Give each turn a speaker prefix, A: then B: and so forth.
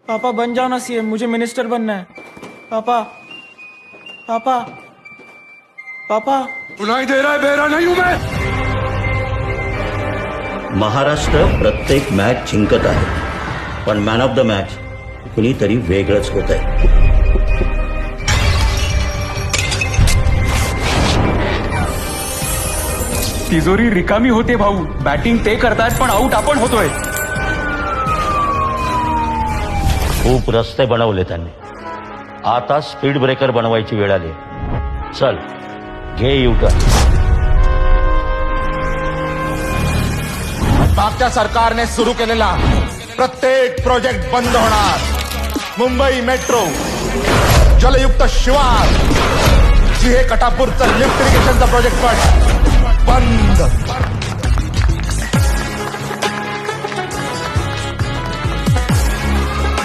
A: पापा बन जाओ ना सीएम, मुझे मिनिस्टर बनना है। पापा पापा पापा।
B: सुनाई दे रहा है? बेरा नहीं हूं मैं।
C: महाराष्ट्र प्रत्येक मॅच जिंकत आहे, पण मॅन ऑफ द मॅच कुणीतरी वेगळंच होत आहे.
D: तिजोरी रिकामी होते भाऊ. बॅटिंग ते करतात पण आऊट आपण होतोय.
C: खूप रस्ते बनवले त्यांनी, आता स्पीड ब्रेकर बनवायची वेळ आली. चल घे युटर्न.
E: मागच्या सरकारने सुरू केलेला प्रत्येक प्रोजेक्ट बंद होणार. मुंबई मेट्रो, जलयुक्त शिवार, जिहे कटापूरचं लिफ्ट इरिगेशनचा प्रोजेक्ट पण बंद.